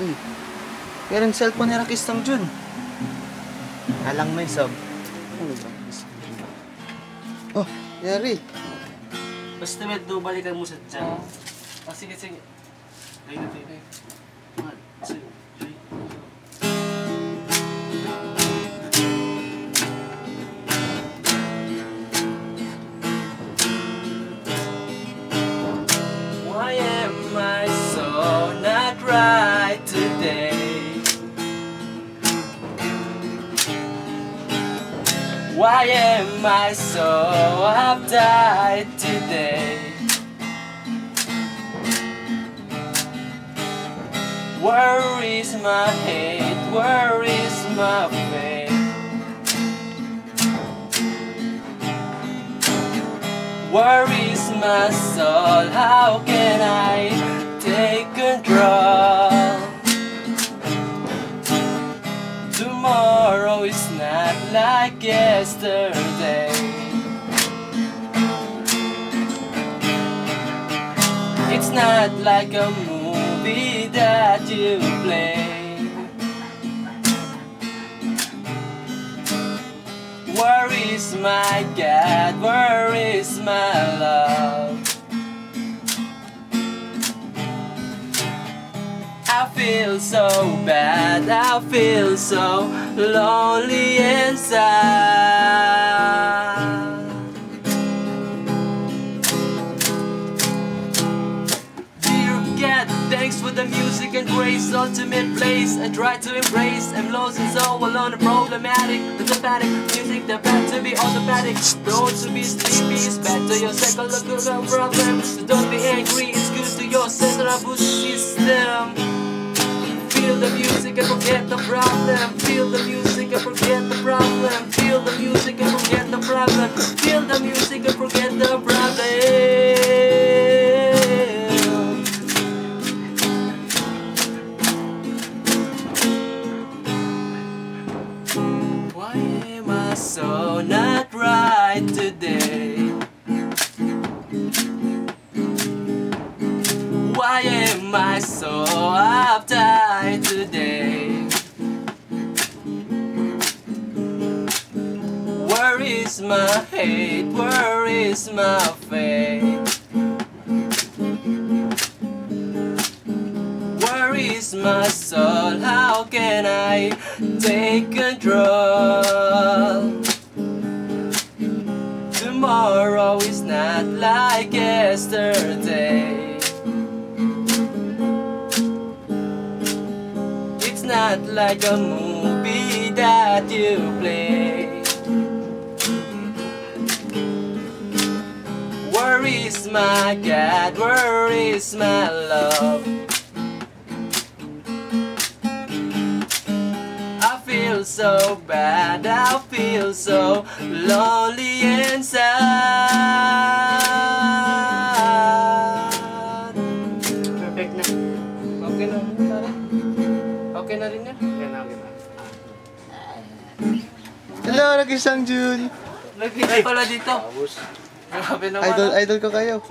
Uy, pero yung cellphone ni Rakistangjun. Alang may sub. Ano ba? Oh, yari. Basta medyo balikan mo sa dyan. Sige, sige. Ayun na, ayun. 1, 2, 3. Why am I so not right today? Why am I so uptight today? Where is my hate? Where is my faith? Where is my soul? How can I take control? Tomorrow is not like yesterday. It's not like a movie that you play. Where is my God? Where is my love? I feel so bad, I feel so lonely inside. Dear God, thanks for the music and grace, ultimate place I try to embrace. I'm lost and so alone and problematic. The panic music, the bad to be automatic. Prone to be sleepy, it's bad to your psychological problem. So don't be angry, it's good to your central system. Feel the music and forget the problem. Feel the music and forget the problem. Feel the music and forget the problem. Feel the music and forget the problem. Why am I so not right today? Why am I so uptight today? Where is my hate? Where is my faith? Where is my soul? How can I take control? Tomorrow is not like yesterday. Not like a movie that you play. Where is my God? Where is my love? I feel so bad, I feel so lonely inside. Perfect na. Okay na. Okay na rin yan? Okay na. Hello, Rakistangjun! Nag-video pala dito. Grabe naman. Idol ko kayo.